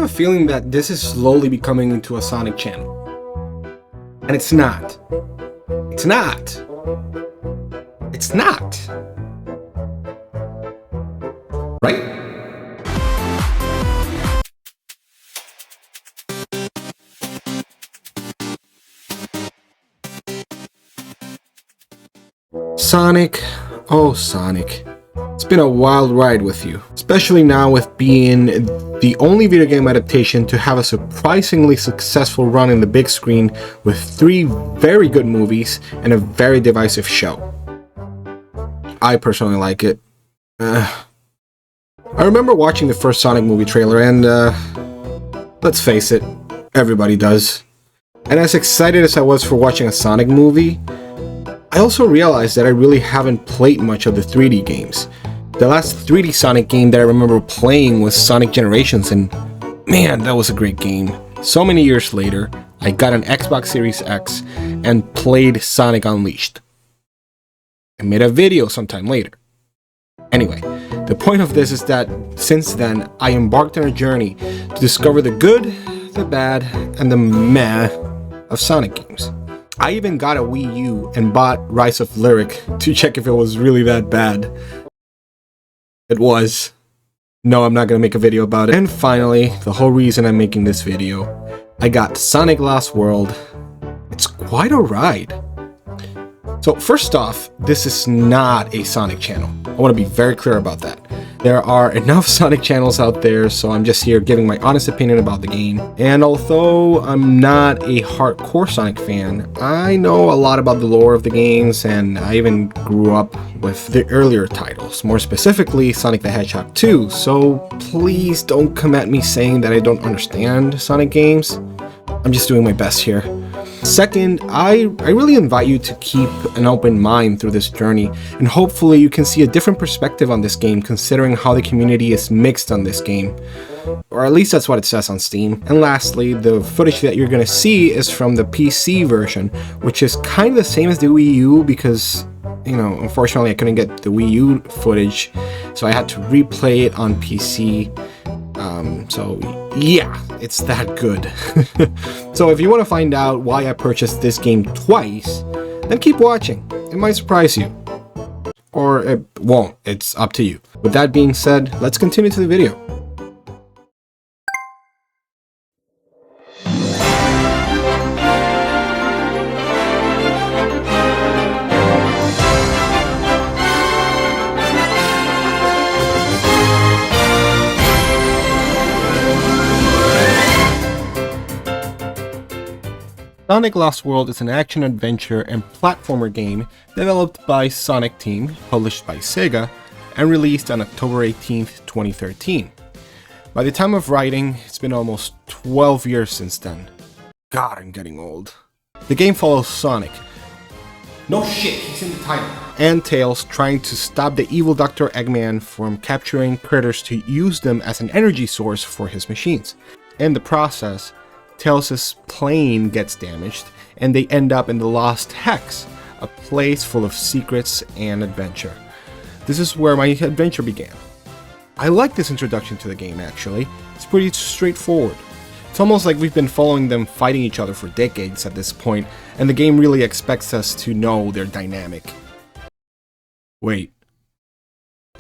have a feeling that this is slowly becoming into a Sonic channel. And it's not. It's not. It's not. Right? Sonic, oh Sonic, it's been a wild ride with you, especially now with being the only video game adaptation to have a surprisingly successful run in the big screen with 3 very good movies and a very divisive show. I personally like it. I remember watching the first Sonic movie trailer and, let's face it, everybody does. And as excited as I was for watching a Sonic movie, I also realized that I really haven't played much of the 3D games. The last 3D Sonic game that I remember playing was Sonic Generations, and man, that was a great game. So many years later, I got an Xbox Series X and played Sonic Unleashed. I made a video sometime later. Anyway, the point of this is that since then, I embarked on a journey to discover the good, the bad, and the meh of Sonic games. I even got a Wii U and bought Rise of Lyric to check if it was really that bad. It was. No, I'm not gonna make a video about it. And finally, the whole reason I'm making this video, I got Sonic Lost World. It's quite a ride. So first off, this is not a Sonic channel. I want to be very clear about that. There are enough Sonic channels out there, so I'm just here giving my honest opinion about the game. And although I'm not a hardcore Sonic fan, I know a lot about the lore of the games, and I even grew up with the earlier titles, more specifically Sonic the Hedgehog 2, so please don't come at me saying that I don't understand Sonic games. I'm just doing my best here. Second, I really invite you to keep an open mind through this journey, and hopefully you can see a different perspective on this game considering how the community is mixed on this game. Or at least that's what it says on Steam. And lastly, the footage that you're gonna see is from the PC version, which is kind of the same as the Wii U because, you know, unfortunately I couldn't get the Wii U footage, so I had to replay it on PC. So yeah, it's that good. So if you want to find out why I purchased this game twice, then keep watching. It might surprise you. Or it won't, it's up to you. With that being said, let's continue to the video. Sonic Lost World is an action-adventure and platformer game developed by Sonic Team, published by Sega, and released on October 18th, 2013. By the time of writing, it's been almost 12 years since then. God, I'm getting old. The game follows Sonic. No shit, he's in the title. And Tails trying to stop the evil Dr. Eggman from capturing critters to use them as an energy source for his machines. In the process, Tails' plane gets damaged, and they end up in the Lost Hex, a place full of secrets and adventure. This is where my adventure began. I like this introduction to the game, actually. It's pretty straightforward. It's almost like we've been following them fighting each other for decades at this point, and the game really expects us to know their dynamic. Wait.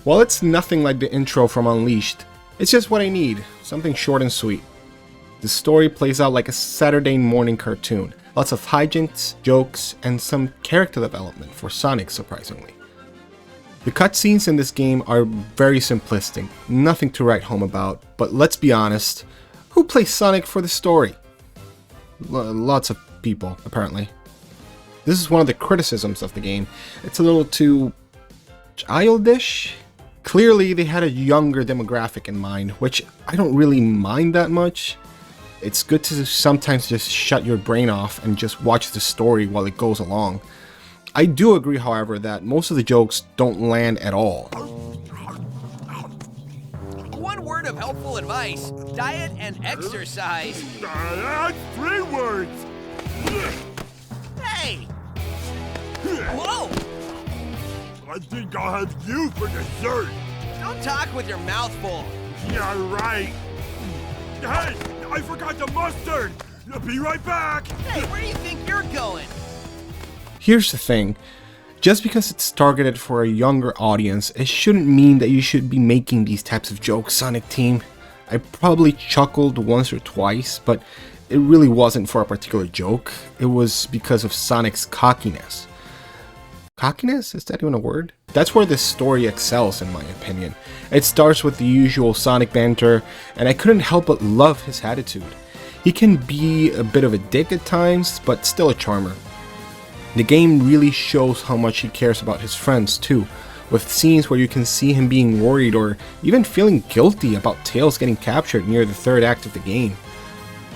While it's nothing like the intro from Unleashed, it's just what I need, something short and sweet. The story plays out like a Saturday morning cartoon. Lots of hijinks, jokes, and some character development for Sonic, surprisingly. The cutscenes in this game are very simplistic, nothing to write home about, but let's be honest, who plays Sonic for the story? Lots of people, apparently. This is one of the criticisms of the game. It's a little too childish. Clearly, they had a younger demographic in mind, which I don't really mind that much. It's good to sometimes just shut your brain off and just watch the story while it goes along. I do agree, however, that most of the jokes don't land at all. One word of helpful advice: diet and exercise. That's 3 words. Hey! Whoa! I think I'll have you for dessert. Don't talk with your mouth full. Yeah, right. Hey, I forgot the mustard. Be right back. Hey, where do you think you're going? Here's the thing. Just because it's targeted for a younger audience, it shouldn't mean that you should be making these types of jokes, Sonic Team. I probably chuckled once or twice, but it really wasn't for a particular joke. It was because of Sonic's cockiness. Cockiness? Is that even a word? That's where this story excels, in my opinion. It starts with the usual Sonic banter, and I couldn't help but love his attitude. He can be a bit of a dick at times, but still a charmer. The game really shows how much he cares about his friends too, with scenes where you can see him being worried or even feeling guilty about Tails getting captured near the third act of the game.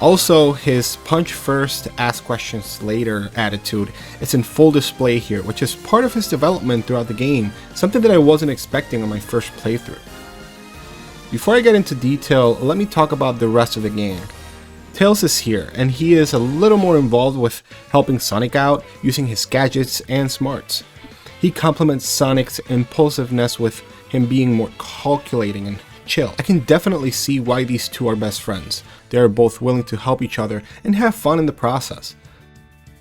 Also, his punch first, ask questions later attitude is in full display here, which is part of his development throughout the game, something that I wasn't expecting on my first playthrough. Before I get into detail, let me talk about the rest of the gang. Tails is here, and he is a little more involved with helping Sonic out, using his gadgets and smarts. He complements Sonic's impulsiveness with him being more calculating and chill. I can definitely see why these two are best friends. They are both willing to help each other and have fun in the process.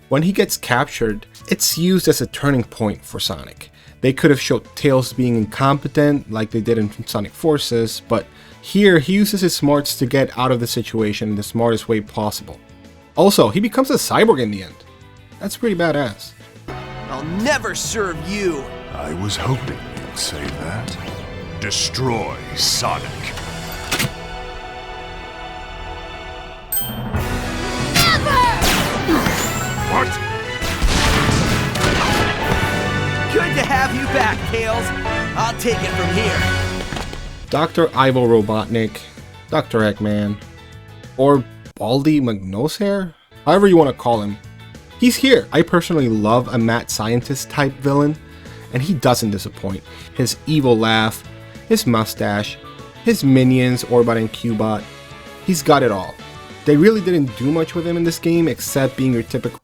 When he gets captured, it's used as a turning point for Sonic. They could have showed Tails being incompetent like they did in Sonic Forces, but here he uses his smarts to get out of the situation in the smartest way possible. Also, he becomes a cyborg in the end. That's pretty badass. I'll never serve you. I was hoping you'd say that. Destroy Sonic. What? Good to have you back, Tails. I'll take it from here. Dr. Ivo Robotnik, Dr. Eggman, or Baldy McNosehair, however you want to call him. He's here. I personally love a mad scientist type villain, and he doesn't disappoint. His evil laugh, his mustache, his minions, Orbot and Cubot, he's got it all. They really didn't do much with him in this game except being your typical...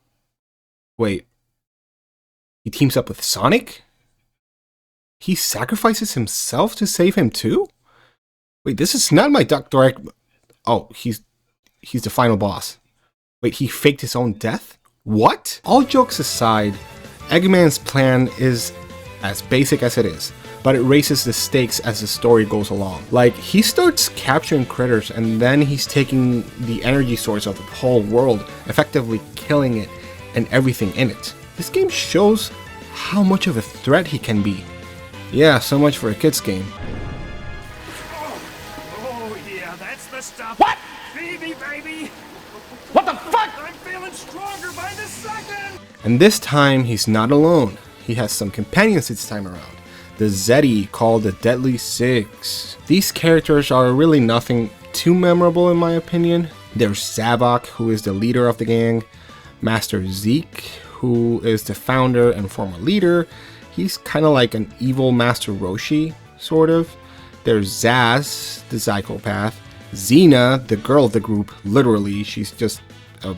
Wait, he teams up with Sonic? He sacrifices himself to save him too? Wait, this is not my Dr. Egg... Oh, he's the final boss. Wait, he faked his own death? What? All jokes aside, Eggman's plan is as basic as it is, but it raises the stakes as the story goes along. Like, he starts capturing critters and then he's taking the energy source of the whole world, effectively killing it and everything in it. This game shows how much of a threat he can be. Yeah, so much for a kid's game. Oh yeah, that's the stuff. What? Baby, baby. What the fuck? I'm feeling stronger by the second. And this time, he's not alone. He has some companions this time around. The Zeddy, called the Deadly Six. These characters are really nothing too memorable in my opinion. There's Zavok, who is the leader of the gang. Master Zeke, who is the founder and former leader. He's kind of like an evil Master Roshi, sort of. There's Zaz, the psychopath. Xena, the girl of the group, literally, she's just a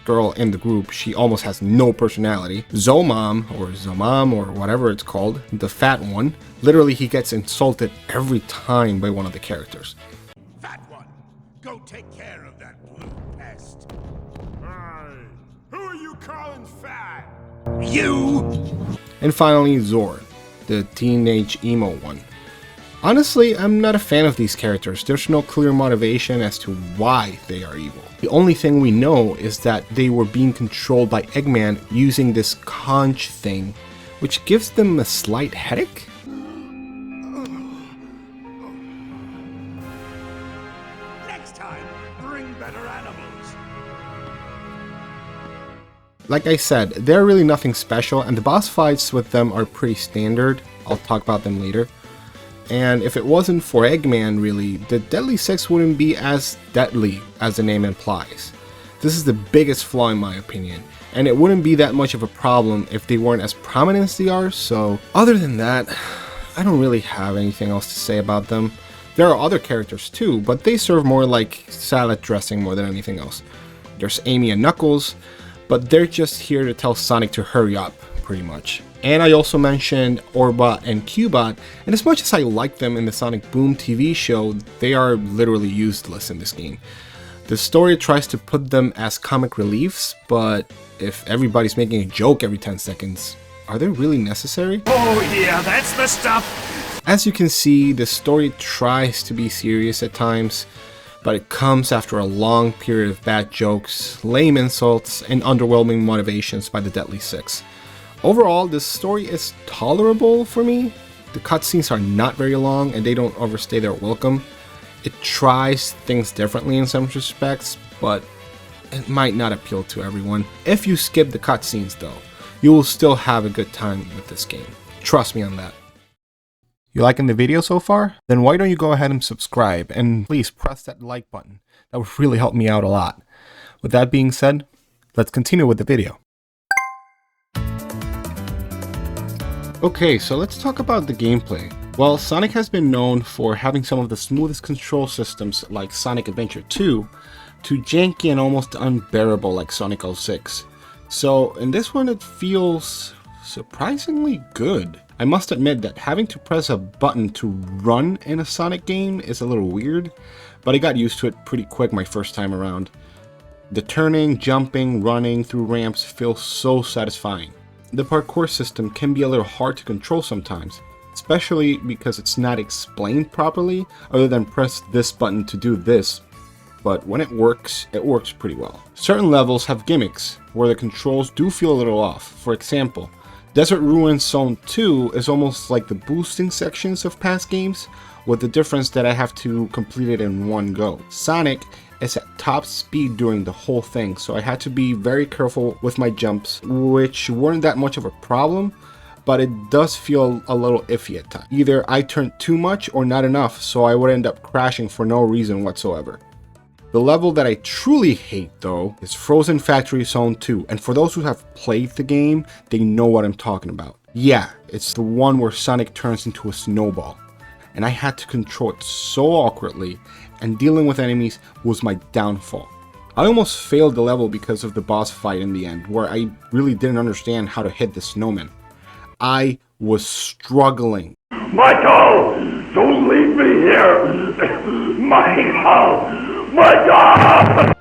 girl in the group. She almost has no personality. Zomam, or Zomam, or whatever it's called, the fat one. Literally, he gets insulted every time by one of the characters. Fat one, go take care of that blue pest. Hey, who are you calling fat? You! And finally, Zord, the teenage emo one. Honestly, I'm not a fan of these characters. There's no clear motivation as to why they are evil. The only thing we know is that they were being controlled by Eggman using this conch thing, which gives them a slight headache? Next time, bring better animals. Like I said, they're really nothing special, and the boss fights with them are pretty standard. I'll talk about them later. And if it wasn't for Eggman, really, the Deadly Six wouldn't be as deadly as the name implies. This is the biggest flaw in my opinion, and it wouldn't be that much of a problem if they weren't as prominent as they are, so other than that, I don't really have anything else to say about them. There are other characters too, but they serve more like salad dressing more than anything else. There's Amy and Knuckles, but they're just here to tell Sonic to hurry up, pretty much. And I also mentioned Orbot and Cubot, and as much as I like them in the Sonic Boom TV show, they are literally useless in this game. The story tries to put them as comic reliefs, but if everybody's making a joke every 10 seconds, are they really necessary? Oh yeah, that's the stuff! As you can see, the story tries to be serious at times, but it comes after a long period of bad jokes, lame insults, and underwhelming motivations by the Deadly Six. Overall, this story is tolerable for me. The cutscenes are not very long and they don't overstay their welcome. It tries things differently in some respects, but it might not appeal to everyone. If you skip the cutscenes though, you will still have a good time with this game. Trust me on that. You liking the video so far? Then why don't you go ahead and subscribe, and please press that like button. That would really help me out a lot. With that being said, let's continue with the video. Okay, so let's talk about the gameplay. Well, Sonic has been known for having some of the smoothest control systems like Sonic Adventure 2 to janky and almost unbearable like Sonic 06. So in this one it feels surprisingly good. I must admit that having to press a button to run in a Sonic game is a little weird, but I got used to it pretty quick my first time around. The turning, jumping, running through ramps feels so satisfying. The parkour system can be a little hard to control sometimes, especially because it's not explained properly other than press this button to do this, but when it works pretty well. Certain levels have gimmicks where the controls do feel a little off. For example, Desert Ruins Zone 2 is almost like the boosting sections of past games, with the difference that I have to complete it in one go. Sonic is at top speed during the whole thing, so I had to be very careful with my jumps, which weren't that much of a problem, but it does feel a little iffy at times. Either I turned too much or not enough, so I would end up crashing for no reason whatsoever. The level that I truly hate though is Frozen Factory Zone 2, and for those who have played the game, they know what I'm talking about. Yeah, it's the one where Sonic turns into a snowball, and I had to control it so awkwardly, and dealing with enemies was my downfall. I almost failed the level because of the boss fight in the end, where I really didn't understand how to hit the snowman. I was struggling. Michael! Don't leave me here! Michael! Michael!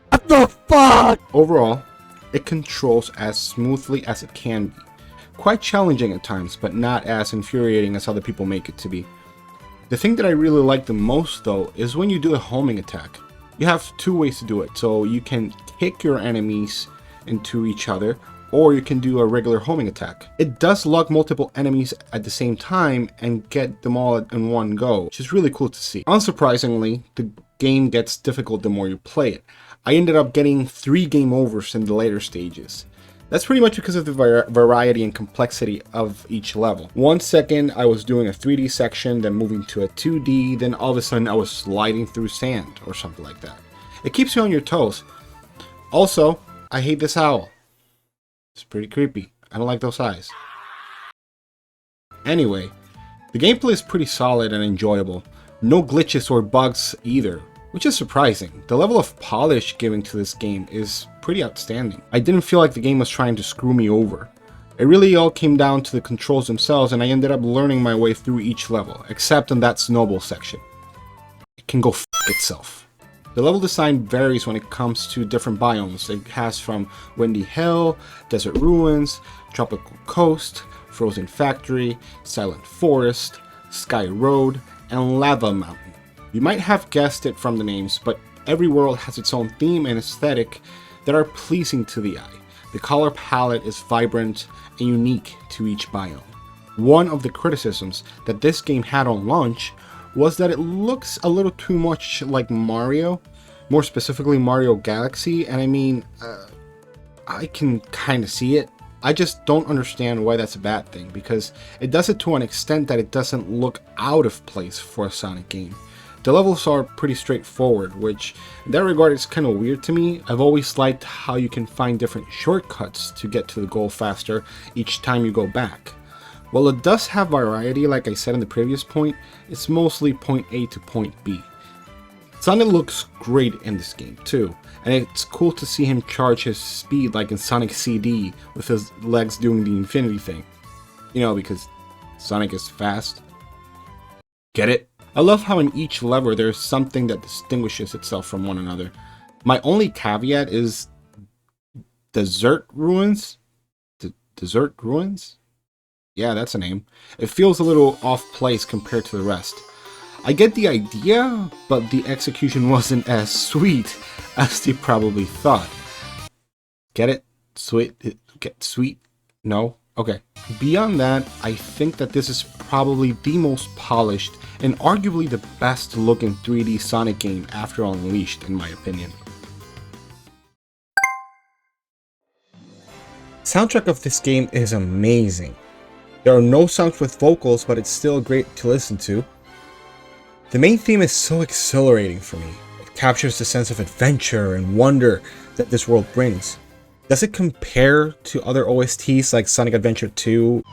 What the fuck? Overall, it controls as smoothly as it can be. Quite challenging at times, but not as infuriating as other people make it to be. The thing that I really like the most though is when you do a homing attack. You have two ways to do it, so you can kick your enemies into each other, or you can do a regular homing attack. It does lock multiple enemies at the same time and get them all in one go, which is really cool to see. Unsurprisingly, the game gets difficult the more you play it. I ended up getting 3 game overs in the later stages. That's pretty much because of the variety and complexity of each level. 1 second I was doing a 3D section, then moving to a 2D, then all of a sudden I was sliding through sand or something like that. It keeps you on your toes. Also, I hate this owl. It's pretty creepy. I don't like those eyes. Anyway, the gameplay is pretty solid and enjoyable. No glitches or bugs either, which is surprising. The level of polish given to this game is pretty outstanding. I didn't feel like the game was trying to screw me over. It really all came down to the controls themselves, and I ended up learning my way through each level, except in that snowball section. It can go f*** itself. The level design varies when it comes to different biomes. It has from Windy Hill, Desert Ruins, Tropical Coast, Frozen Factory, Silent Forest, Sky Road, and Lava Mountain. You might have guessed it from the names, but every world has its own theme and aesthetic that are pleasing to the eye. The color palette is vibrant and unique to each biome. One of the criticisms that this game had on launch was that it looks a little too much like Mario, more specifically Mario Galaxy, and I mean, I can kind of see it. I just don't understand why that's a bad thing, because it does it to an extent that it doesn't look out of place for a Sonic game. The levels are pretty straightforward, which in that regard is kind of weird to me. I've always liked how you can find different shortcuts to get to the goal faster each time you go back. While it does have variety, like I said in the previous point, it's mostly point A to point B. Sonic looks great in this game too, and it's cool to see him charge his speed like in Sonic CD with his legs doing the infinity thing. You know, because Sonic is fast. Get it? I love how in each lever there's something that distinguishes itself from one another. My only caveat is Desert Ruins? Desert Ruins? Yeah, that's a name. It feels a little off place compared to the rest. I get the idea, but the execution wasn't as sweet as they probably thought. Get it? Sweet? Get sweet? No? Okay. Beyond that, I think that this is probably the most polished and arguably the best looking 3D Sonic game after Unleashed, in my opinion. Soundtrack of this game is amazing. There are no songs with vocals, but it's still great to listen to. The main theme is so exhilarating for me. It captures the sense of adventure and wonder that this world brings. Does it compare to other OSTs like Sonic Adventure 2?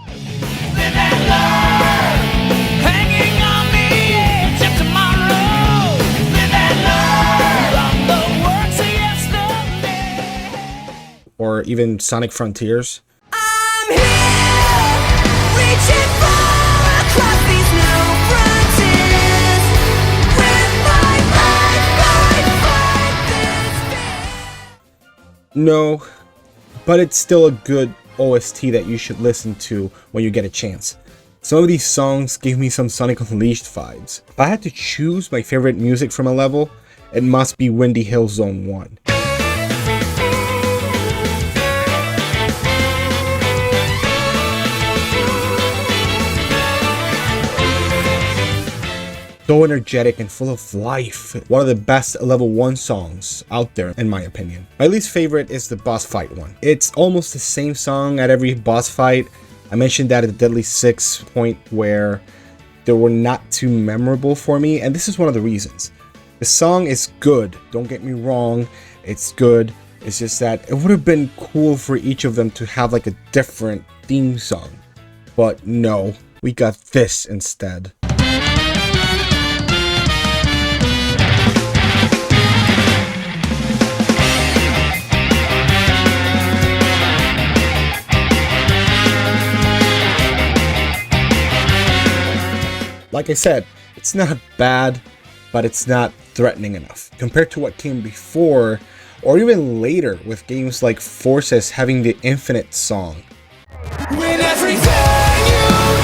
Or even Sonic Frontiers? I'm here, reaching far across these new frontiers. With my life, No, but it's still a good OST that you should listen to when you get a chance. Some of these songs gave me some Sonic Unleashed vibes. If I had to choose my favorite music from a level, it must be Windy Hill Zone 1. So energetic and full of life. One of the best level 1 songs out there, in my opinion. My least favorite is the boss fight one. It's almost the same song at every boss fight. I mentioned that at the Deadly 6 point where they were not too memorable for me, and this is one of the reasons. The song is good, don't get me wrong, it's good. It's just that it would have been cool for each of them to have like a different theme song. But no, we got this instead. Like I said, it's not bad, but it's not threatening enough compared to what came before or even later with games like Forces having the Infinite song. when everything you know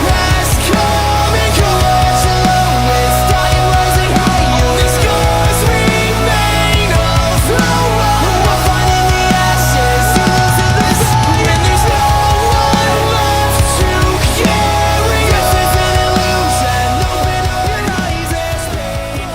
has come in collision with dying rising high, only scars remain of the world. We're finding the ashes into the sun, and there's no one left to carry. This is an illusion. Open up your eyes as pain.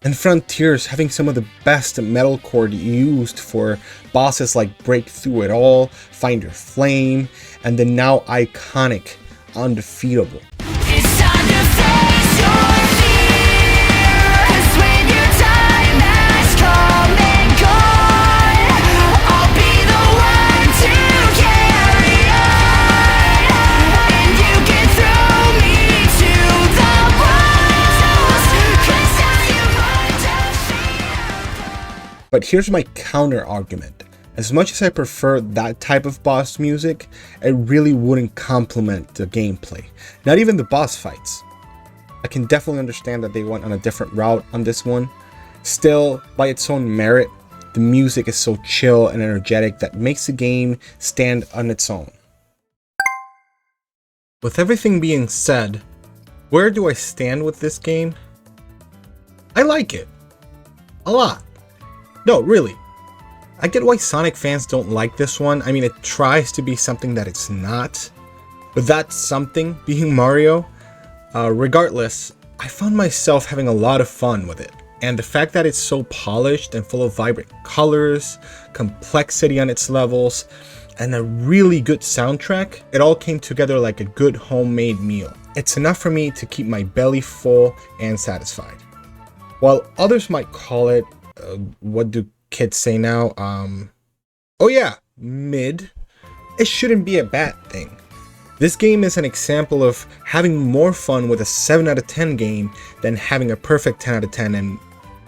And Frontiers having some of the best metalcore used for bosses like Break Through It All, Find Your Flame, and the now iconic Undefeatable. It's time to face your fears when your time has come and gone. I'll be the one to carry on, and you can throw me to the wolves, 'cause I am undefeatable. But here's my counter argument. As much as I prefer that type of boss music, it really wouldn't complement the gameplay. Not even the boss fights. I can definitely understand that they went on a different route on this one. Still, by its own merit, the music is so chill and energetic that makes the game stand on its own. With everything being said, where do I stand with this game? I like it. A lot. No, really. I get why Sonic fans don't like this one. I mean, it tries to be something that it's not. But that something being Mario, regardless, I found myself having a lot of fun with it. And the fact that it's so polished and full of vibrant colors, complexity on its levels, and a really good soundtrack, it all came together like a good homemade meal. It's enough for me to keep my belly full and satisfied. While others might call it, what do kids say now? Oh yeah, mid. It shouldn't be a bad thing. This game is an example of having more fun with a 7 out of 10 game than having a perfect 10 out of 10 and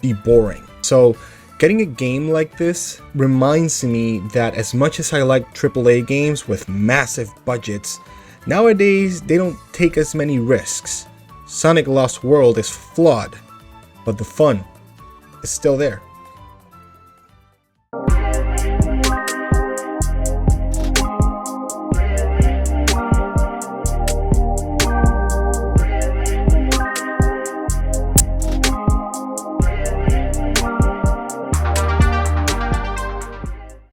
be boring. So getting a game like this reminds me that as much as I like AAA games with massive budgets, nowadays they don't take as many risks. Sonic Lost World is flawed, but the fun is still there.